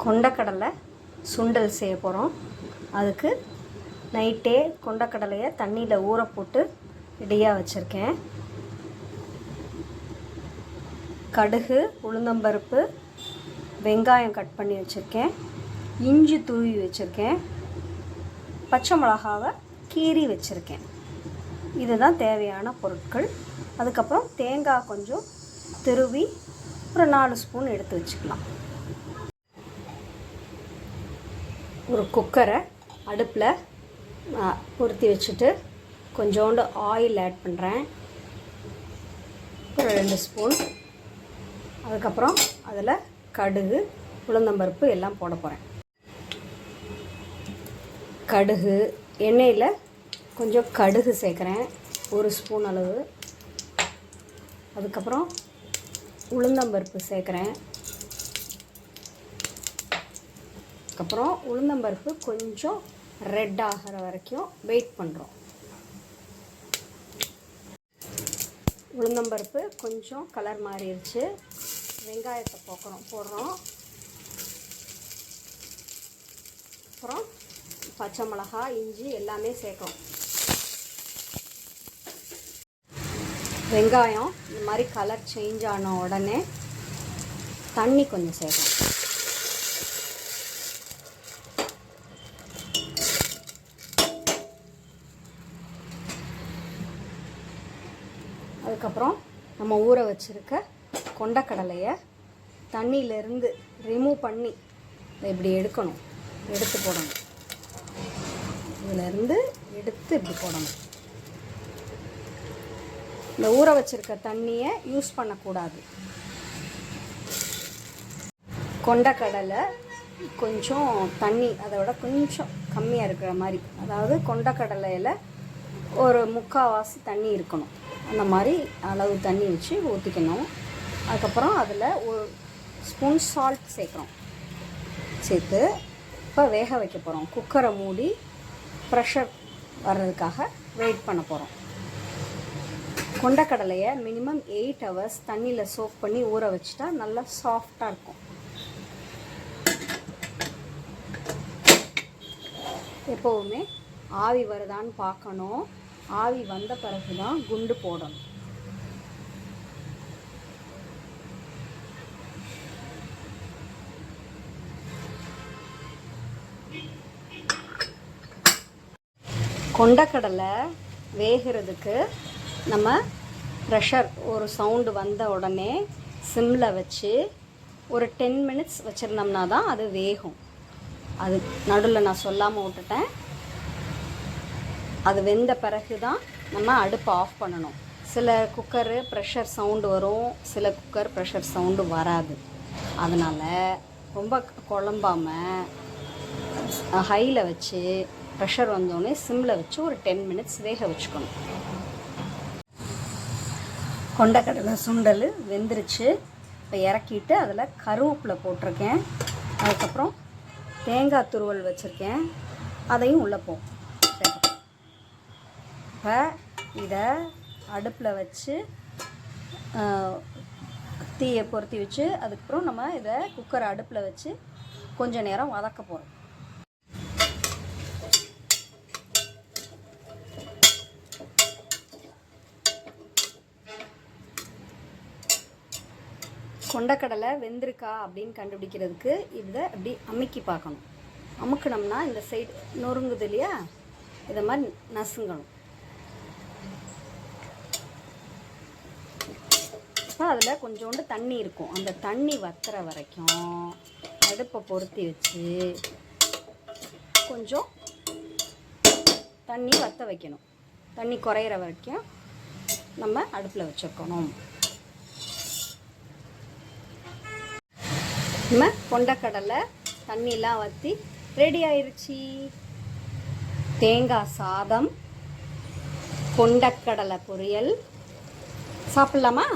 கொண்டக்கடலை சுண்டல் செய்ய போகிறோம். அதுக்கு நைட்டே கொண்டக்கடலையை தண்ணியில் ஊற போட்டு ரெடியாக வச்சுருக்கேன். கடுகு, உளுந்தம்பருப்பு, வெங்காயம் கட் பண்ணி வச்சுருக்கேன், இஞ்சி தூவி வச்சுருக்கேன், பச்சை மிளகாவை கீறி வச்சுருக்கேன். இதுதான் தேவையான பொருட்கள். அதுக்கப்புறம் தேங்காய் கொஞ்சம் திருவி ஒரு 4 ஸ்பூன் எடுத்து வச்சுக்கலாம். ஒரு குக்கரை அடுப்பில் பொருத்தி வச்சுட்டு கொஞ்சோண்டு ஆயில் ஆட் பண்ணுறேன், ஒரு 2 ஸ்பூன். அதுக்கப்புறம் அதில் கடுகு, உளுந்தம்பருப்பு எல்லாம் போட போகிறேன். கடுகு எண்ணெயில் கொஞ்சம் கடுகு சேர்க்குறேன், 1 ஸ்பூன் அளவு. அதுக்கப்புறம் உளுந்தம்பருப்பு சேர்க்குறேன். அதுக்கப்புறம் உளுந்தம்பருப்பு கொஞ்சம் ரெட் ஆகிற வரைக்கும் வெயிட் பண்ணுறோம். உளுந்தம்பருப்பு கொஞ்சம் கலர் மாறிடுச்சு. வெங்காயத்தை போடுறோம். அப்புறம் பச்சை மிளகாய், இஞ்சி எல்லாமே சேர்க்குறோம். வெங்காயம் இந்த மாதிரி கலர் சேஞ்ச் ஆன உடனே தண்ணி கொஞ்சம் சேர்க்குறோம். அதுக்கப்புறம் நம்ம ஊற வச்சுருக்க கொண்டக்கடலையை தண்ணியிலேருந்து ரிமூவ் பண்ணி இப்படி எடுக்கணும், எடுத்து போடணும். இதிலேருந்து எடுத்து இப்படி போடணும். இந்த ஊற வச்சுருக்க தண்ணியை யூஸ் பண்ணக்கூடாது. கொண்டக்கடலை கொஞ்சம் தண்ணி அதோட கொஞ்சம் கம்மியாக இருக்கிற மாதிரி, அதாவது கொண்டக்கடலையில் ஒரு 3/4 தண்ணி இருக்கணும். அந்த மாதிரி அளவு தண்ணி வச்சு ஊற்றிக்கணும். அதுக்கப்புறம் அதில் 1 ஸ்பூன் சால்ட் சேர்க்குறோம். சேர்த்து இப்போ வேக வைக்க போகிறோம். குக்கரை மூடி ப்ரெஷர் வர்றதுக்காக வெயிட் பண்ண போகிறோம். கொண்டக்கடலையை மினிமம் 8 ஹவர்ஸ் தண்ணியில் சோக் பண்ணி ஊற வச்சுட்டா நல்லா சாஃப்டாக இருக்கும். எப்போவுமே ஆவி வருதான்னு பார்க்கணும். ஆவி வந்த பிறகு தான் குண்டு போடணும். கொண்டக்கடலை வேகிறதுக்கு நம்ம ப்ரெஷர் ஒரு சவுண்டு வந்த உடனே சிம்மில் வச்சு ஒரு 10 மினிட்ஸ் வச்சுருந்தோம்னா தான் அது வேகும். அது நடுவில் நான் சொல்லாமல் விட்டுட்டேன். அது வெந்த பிறகு தான் நம்ம அடுப்பை ஆஃப் பண்ணணும். சில குக்கரு ப்ரெஷர் சவுண்டு வரும், சில குக்கர் ப்ரெஷர் சவுண்டு வராது. அதனால் ரொம்ப குழம்பாமல் ஹையில் வச்சு ப்ரெஷர் வந்தோடனே சிம்மில் வச்சு ஒரு 10 மினிட்ஸ் வேக வச்சுக்கணும். கொண்டக்கடலை சுண்டல் வெந்துருச்சு. இப்போ இறக்கிட்டு அதில் கருவேப்பிலை போட்டிருக்கேன். அதுக்கப்புறம் தேங்காய் துருவல் வச்சுருக்கேன், அதையும் உள்ளே போகும். இப்போ இதை அடுப்பில் வச்சு தீயை பொருத்தி வச்சு அதுக்கப்புறம் நம்ம இதை குக்கரை அடுப்பில் வச்சு கொஞ்சம் நேரம் வதக்க போகிறோம். கொண்டக்கடலை வெந்திருக்கா அப்படின்னு கண்டுபிடிக்கிறதுக்கு இதை அப்படி அமுக்கி பார்க்கணும். அமுக்கினோம்னா இந்த சைடு நொறுங்குது இல்லையா, இதை மாதிரி நசுங்கணும். இப்போ அதில் கொஞ்சோண்டு தண்ணி இருக்கும். அந்த தண்ணி வத்துற வரைக்கும் அடுப்பை பொருத்தி வச்சு கொஞ்சம் தண்ணி வற்ற வைக்கணும். தண்ணி குறையிற வரைக்கும் நம்ம அடுப்பில் வச்சுருக்கணும். நம்ம கொண்டக்கடலை தண்ணிலாம் வற்றி ரெடி ஆயிடுச்சு. தேங்காய் சாதம், கொண்டக்கடலை பொரியல் சாப்பிட்லாமா?